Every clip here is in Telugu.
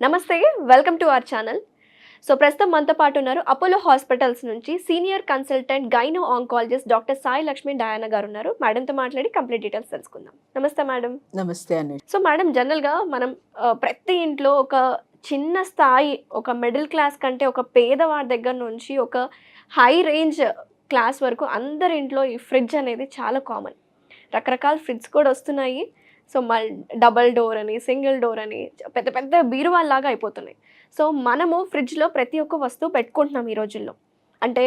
నమస్తే, welcome to our channel. So ప్రస్తుతం మనతో పాటు ఉన్నారు అపోలో హాస్పిటల్స్ నుంచి senior consultant gynae oncologist doctor Sai Lakshmi Diana గారు ఉన్నారు. మేడంతో మాట్లాడి కంప్లీట్ డీటెయిల్స్ తెలుసుకుందాం. నమస్తే మేడం. నమస్తే అండి. సో మేడం, జనరల్గా మనం ప్రతి ఇంట్లో ఒక చిన్న స్థాయి, ఒక మిడిల్ క్లాస్ కంటే ఒక పేదవాడి దగ్గర నుంచి ఒక హై రేంజ్ క్లాస్ వరకు అందరి ఇంట్లో ఈ ఫ్రిడ్జ్ అనేది చాలా కామన్. రకరకాల ఫ్రిడ్జ్ కూడా వస్తున్నాయి. సో డబల్ డోర్ అని, సింగిల్ డోర్ అని పెద్ద పెద్ద బీరువాల్లాగా అయిపోతున్నాయి. సో మనము ఫ్రిడ్జ్లో ప్రతి ఒక్క వస్తువు పెట్టుకుంటున్నాం ఈ రోజుల్లో. అంటే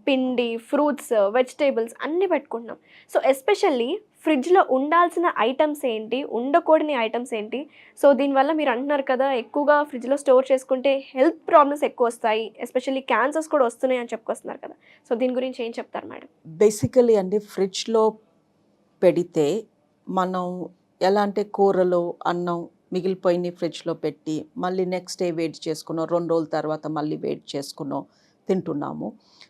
పిండి, ఫ్రూట్స్, వెజిటేబుల్స్ అన్నీ పెట్టుకుంటున్నాం. సో ఎస్పెషల్లీ ఫ్రిడ్జ్లో ఉండాల్సిన ఐటమ్స్ ఏంటి, ఉండకూడని ఐటమ్స్ ఏంటి? సో దీనివల్ల మీరు అంటున్నారు కదా, ఎక్కువగా ఫ్రిడ్జ్లో స్టోర్ చేసుకుంటే హెల్త్ ప్రాబ్లమ్స్ ఎక్కువ వస్తాయి, ఎస్పెషల్లీ క్యాన్సర్స్ కూడా వస్తున్నాయి అని చెప్పుకొస్తున్నారు కదా. సో దీని గురించి ఏం చెప్తారు మేడం? బేసికలీ అండి, ఫ్రిడ్జ్లో పెడితే మనం ఎలా అంటే కూరలో అన్నం మిగిలిపోయిన ఫ్రిడ్జ్లో పెట్టి మళ్ళీ నెక్స్ట్ డే వేడి చేసుకున్నాం, 2 రోజుల తర్వాత మళ్ళీ వేడి చేసుకున్నాం తింటున్నాము.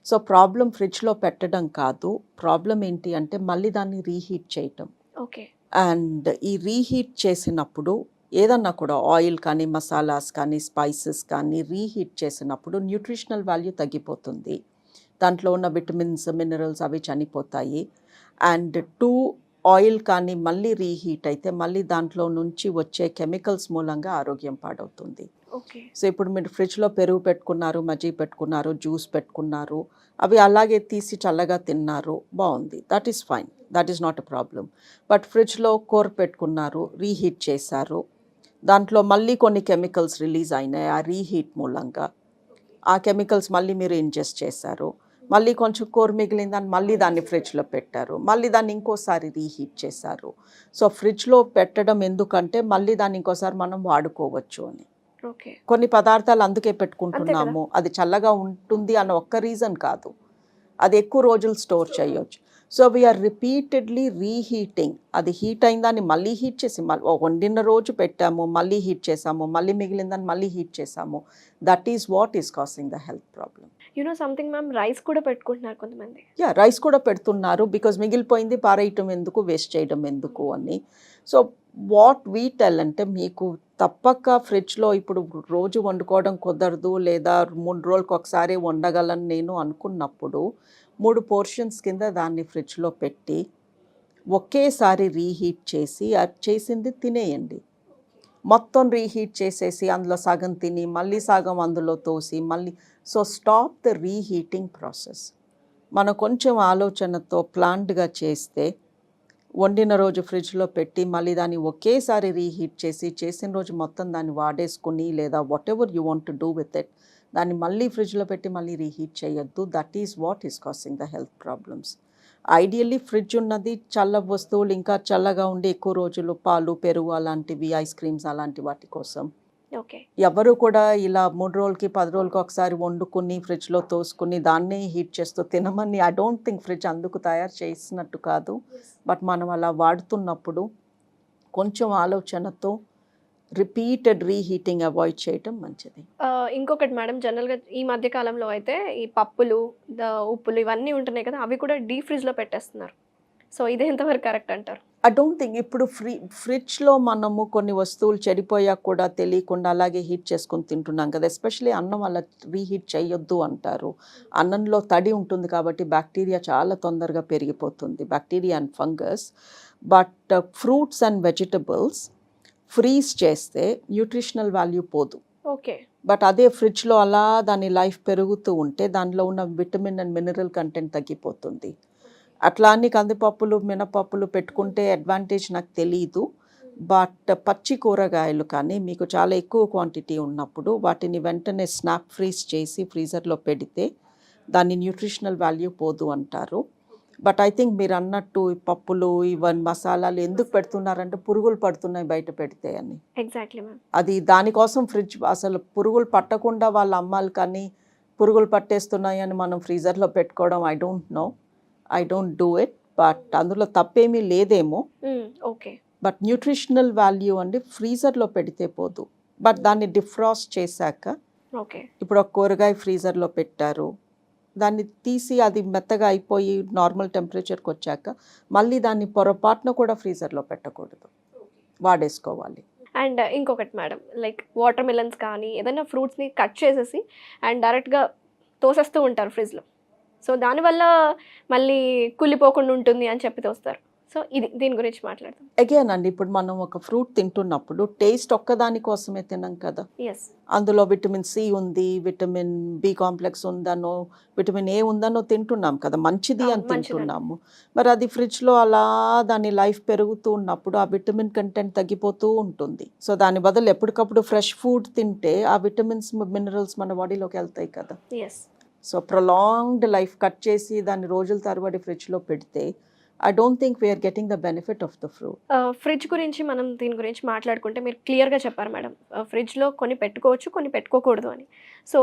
సో ప్రాబ్లం ఫ్రిడ్జ్లో పెట్టడం కాదు, ప్రాబ్లం ఏంటి అంటే మళ్ళీ దాన్ని రీహీట్ చేయటం. ఓకే. అండ్ ఈ రీహీట్ చేసినప్పుడు ఏదన్నా కూడా ఆయిల్ కానీ, మసాలాస్ కానీ, స్పైసెస్ కానీ రీహీట్ చేసినప్పుడు న్యూట్రిషనల్ వాల్యూ తగ్గిపోతుంది. దాంట్లో ఉన్న విటమిన్స్, మినరల్స్ అవి చనిపోతాయి. అండ్ ఆయిల్ కానీ మళ్ళీ రీహీట్ అయితే మళ్ళీ దాంట్లో నుంచి వచ్చే కెమికల్స్ మూలంగా ఆరోగ్యం పాడవుతుంది. ఓకే. సో ఇప్పుడు మీరు ఫ్రిడ్జ్లో పెరుగు పెట్టుకున్నారు, మజ్జిగ పెట్టుకున్నారు, జ్యూస్ పెట్టుకున్నారు, అవి అలాగే తీసి చల్లగా తిన్నారు, బాగుంది, that is fine, that is not a problem. But ఫ్రిడ్జ్లో కూర పెట్టుకున్నారు, రీహీట్ చేశారు, దాంట్లో మళ్ళీ కొన్ని కెమికల్స్ రిలీజ్ అయినాయి ఆ రీహీట్ మూలంగా, ఆ కెమికల్స్ మళ్ళీ మీరు ఇంజెస్ట్ చేశారు, మళ్ళీ కొంచెం కూర మిగిలిందని మళ్ళీ దాన్ని ఫ్రిడ్జ్లో పెట్టారు, మళ్ళీ దాన్ని ఇంకోసారి రీహీట్ చేశారు. సో ఫ్రిడ్జ్లో పెట్టడం ఎందుకంటే మళ్ళీ దాన్ని ఇంకోసారి మనం వాడుకోవచ్చు అని. ఓకే. కొన్ని పదార్థాలు అందుకే పెట్టుకుంటున్నాము, అది చల్లగా ఉంటుంది అన్న ఒక్క రీజన్ కాదు, అది ఎక్కువ రోజులు స్టోర్ చేయొచ్చు. So we're repeatedly reheating. అది హీట్ అయిందాన్ని మళ్ళీ హీట్ చేసి వండిన రోజు పెట్టాము, మళ్ళీ హీట్ చేసాము, మళ్ళీ మిగిలిందని మళ్ళీ హీట్ చేసాము. That is what is causing the health problem. Something ma'am, rice కూడా పెట్టుకుంటున్నారు కొంతమంది. రైస్ కూడా పెడుతున్నారు, బికాజ్ మిగిలిపోయింది పారేయటం ఎందుకు, వేస్ట్ చేయడం ఎందుకు అని. సో వాట్ వీ టెల్ అంటే, మీకు తప్పక ఫ్రిడ్జ్లో ఇప్పుడు రోజు వండుకోవడం కుదరదు, లేదా 3 రోజులకు ఒకసారి వండగలను నేను అనుకున్నప్పుడు 3 పోర్షన్స్ కింద దాన్ని ఫ్రిడ్జ్లో పెట్టి ఒకేసారి రీహీట్ చేసి అది చేసింది తినేయండి. మొత్తం రీహీట్ చేసేసి అందులో సగం తిని మళ్ళీ సగం అందులో తోసి మళ్ళీ, so stop the reheating process. మనం కొంచెం ఆలోచనతో ప్లాన్డ్గా చేస్తే, వండిన రోజు ఫ్రిడ్జ్లో పెట్టి మళ్ళీ దాన్ని ఒకేసారి రీహీట్ చేసి చేసిన రోజు మొత్తం దాన్ని వాడేసుకుని, లేదా what ever you want to do with it, దాన్ని మళ్ళీ ఫ్రిడ్జ్లో పెట్టి మళ్ళీ రీహీట్ చేయొద్దు. That is what is causing the health problems. Ideally fridge ఉన్నది చల్ల వస్తువులు ఇంకా చల్లగా ఉండి ఎక్కువ రోజులు పాలు, పెరుగు అలాంటివి, ఐస్ క్రీమ్స్ అలాంటి వాటి కోసం. ఓకే. ఎవరు కూడా ఇలా 3 రోజులకి 10 రోజులకి ఒకసారి వండుకుని ఫ్రిడ్జ్లో తోసుకుని దాన్నే హీట్ చేస్తూ తినమని, ఐ డోంట్ థింక్ ఫ్రిడ్జ్ అందుకు తయారు చేసినట్టు కాదు. బట్ మనం అలా వాడుతున్నప్పుడు కొంచెం ఆలోచనతో రిపీటెడ్ రీహీటింగ్ అవాయిడ్ చేయటం మంచిది. ఇంకొకటి మేడం, జనరల్గా ఈ మధ్య కాలంలో అయితే ఈ పప్పులు, ఉప్పులు ఇవన్నీ ఉంటున్నాయి కదా, అవి కూడా డీప్ ఫ్రిడ్జ్లో పెట్టేస్తున్నారు. సో ఇది ఎంతవరకు కరెక్ట్ అంటారు? I don't think. ఇప్పుడు ఫ్రిడ్జ్లో మనము కొన్ని వస్తువులు చెడిపోయాక కూడా తెలియకుండా అలాగే హీట్ చేసుకొని తింటున్నాం కదా. ఎస్పెషలీ అన్నం అలా రీహీట్ చేయొద్దు అంటారు. అన్నంలో తడి ఉంటుంది కాబట్టి బ్యాక్టీరియా చాలా తొందరగా పెరిగిపోతుంది, bacteria and fungus. But fruits and vegetables freeze చేస్తే న్యూట్రిషనల్ వాల్యూ పోదు. ఓకే. బట్ అదే ఫ్రిడ్జ్లో అలా దాని లైఫ్ పెరుగుతూ ఉంటే దానిలో ఉన్న విటమిన్ అండ్ మినరల్ కంటెంట్ తగ్గిపోతుంది. అట్లా అన్ని కందిపప్పులు, మినపప్పులు పెట్టుకుంటే అడ్వాంటేజ్ నాకు తెలియదు. బట్ పచ్చి కూరగాయలు కానీ మీకు చాలా ఎక్కువ క్వాంటిటీ ఉన్నప్పుడు వాటిని వెంటనే స్నాప్ ఫ్రీజ్ చేసి ఫ్రీజర్లో పెడితే దాని న్యూట్రిషనల్ వాల్యూ పోదు అంటారు. బట్ ఐ థింక్ మీరు అన్నట్టు ఈ పప్పులు, ఈవెన్ మసాలాలు ఎందుకు పెడుతున్నారంటే పురుగులు పడుతున్నాయి బయట పెడితే అని. Exactly ma'am. అది దానికోసం ఫ్రిడ్జ్, అసలు పురుగులు పట్టకుండా వాళ్ళ అమ్మాలి, కానీ పురుగులు పట్టేస్తున్నాయి అని మనం ఫ్రీజర్లో పెట్టుకోవడం I don't do it. But అందులో తప్పేమీ లేదేమో. ఓకే. బట్ న్యూట్రిషనల్ వాల్యూ అండి ఫ్రీజర్లో పెడితే పోదు. బట్ దాన్ని డిఫ్రాస్ట్ చేశాక, ఓకే, ఇప్పుడు ఒక కూరగాయ ఫ్రీజర్లో పెట్టారు, దాన్ని తీసి అది మెత్తగా అయిపోయి నార్మల్ టెంపరేచర్కి వచ్చాక మళ్ళీ దాన్ని పొరపాటున కూడా ఫ్రీజర్లో పెట్టకూడదు, వాడేసుకోవాలి. అండ్ ఇంకొకటి మేడం, లైక్ వాటర్ మిలన్స్ కానీ ఏదైనా ఫ్రూట్స్ని కట్ చేసేసి అండ్ డైరెక్ట్గా తోసేస్తూ ఉంటారు ఫ్రిడ్జ్లో. సో దానివల్ల మళ్ళీ కుళ్ళిపోకుండా ఉంటుంది అని చెప్పి తోస్తారు. సో దీని గురించి మాట్లాడతాం. అగైన్ అండి, ఇప్పుడు మనం ఒక ఫ్రూట్ తింటున్నప్పుడు టేస్ట్ ఒక్కదాని కోసమే తినం కదా. ఎస్, అందులో విటమిన్ సి ఉంది, విటమిన్ బి కాంప్లెక్స్ ఉందనో, విటమిన్ ఏ ఉందనో తింటున్నాం కదా, మంచిది అని తింటున్నాము. మరి అది ఫ్రిడ్జ్లో అలా దాని లైఫ్ పెరుగుతూ ఉన్నప్పుడు ఆ విటమిన్ కంటెంట్ తగ్గిపోతూ ఉంటుంది. సో దాని బదులు ఎప్పటికప్పుడు ఫ్రెష్ ఫుడ్ తింటే ఆ విటమిన్స్ మినరల్స్ మన బాడీలోకి వెళ్తాయి కదా. Yes. So prolonged life cut చేసి దాన్ని రోజుల తరబడి ఫ్రిడ్జ్లో పెడితే I don't think we're getting the benefit of the fruit. Fridge గురించి మనం దీని గురించి మాట్లాడుకుంటే మీరు క్లియర్గా చెప్పారు మేడం, ఫ్రిడ్జ్లో కొన్ని పెట్టుకోవచ్చు, కొన్ని పెట్టుకోకూడదు అని. సో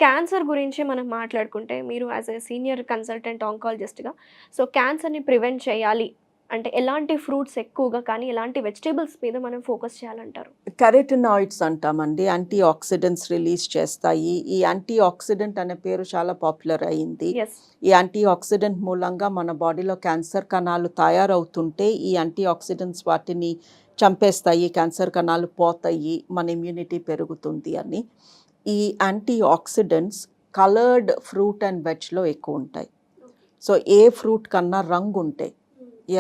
క్యాన్సర్ గురించి మనం మాట్లాడుకుంటే మీరు యాజ్ ఎ సీనియర్ కన్సల్టెంట్ ఆంకాలజిస్ట్గా, సో క్యాన్సర్ని ప్రివెంట్ చేయాలి అంటే ఎలాంటి ఫ్రూట్స్ ఎక్కువగా కానీ ఎలాంటి వెజిటేబుల్స్ మీద మనం ఫోకస్ చేయాలంటారు? కెరటినాయిడ్స్ అంటామండి, యాంటీ ఆక్సిడెంట్స్ రిలీజ్ చేస్తాయి. ఈ యాంటీ ఆక్సిడెంట్ అనే పేరు చాలా పాపులర్ అయింది. ఎస్. ఈ యాంటీ ఆక్సిడెంట్ మూలంగా మన బాడీలో క్యాన్సర్ కణాలు తయారవుతుంటే ఈ యాంటీ ఆక్సిడెంట్స్ వాటిని చంపేస్తాయి, క్యాన్సర్ కణాలు పోతాయి, మన ఇమ్యూనిటీ పెరుగుతుంది అని. ఈ antioxidants coloured fruit and వెజ్లో ఎక్కువ ఉంటాయి. సో ఏ ఫ్రూట్ కన్నా రంగు ఉంటాయి,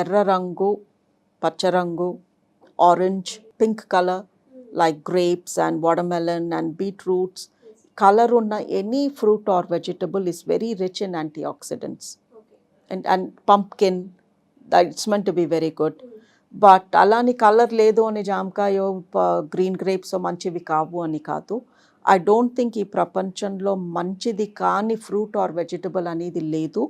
ఎర్ర రంగు, పచ్చ రంగు, orange, pink colour like grapes and watermelon and beetroots, colour ఉన్న any fruit or vegetable is very rich in antioxidants. And pumpkin, that's meant to be very good. But అలాని కలర్ లేదు అని జామకాయో గ్రీన్ గ్రేప్స్ మంచివి కావు అని కాదు. ఐ డోంట్ థింక్ ఈ ప్రపంచంలో మంచిది కాని ఫ్రూట్ ఆర్ వెజిటబుల్ అనేది లేదు.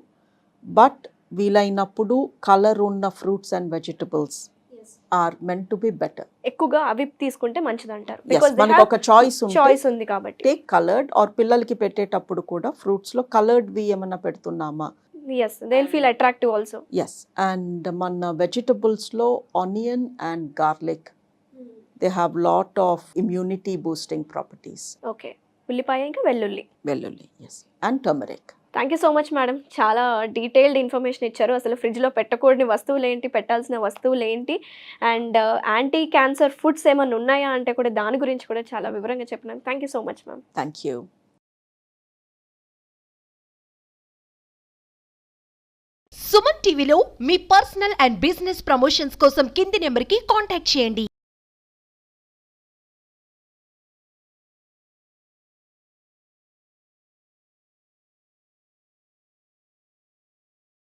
బట్ వీలైనప్పుడు కలర్ ఉన్న fruits and vegetables are meant to be better. ఎక్కువగా అవి తీసుకుంటే మంచిది అంటారు, మనకు ఒక చాయిస్ ఉంది కాబట్టి. టేక్ కలర్డ్ ఆర్ పిల్లలకి పెట్టేటప్పుడు కూడా ఫ్రూట్స్ లో కలర్డ్ వి ఏమన్నా పెడుతున్నామా? Yes, they'll feel attractive also. Yes, and మన vegetables లో onion and garlic, they have lot of immunity boosting properties. Okay, ఉల్లిపాయ ఇంకా వెల్లుల్లి. yes, and turmeric. Thank you so much madam, చాలా డీటెయిల్డ్ ఇన్ఫర్మేషన్ ఇచ్చారు. అసలు ఫ్రిడ్జ్లో పెట్టకూడని వస్తువులు ఏంటి, పెట్టాల్సిన వస్తువులు ఏంటి, అండ్ యాంటీ క్యాన్సర్ ఫుడ్స్ ఏమైనా ఉన్నాయా అంటే కూడా దాని గురించి కూడా చాలా వివరంగా చెప్పినాను. Thank you so much ma'am. Thank you. Suman టీవీలో మీ పర్సనల్ అండ్ బిజినెస్ ప్రమోషన్స్ కోసం కింది నెంబర్కి కాంటాక్ట్ చేయండి.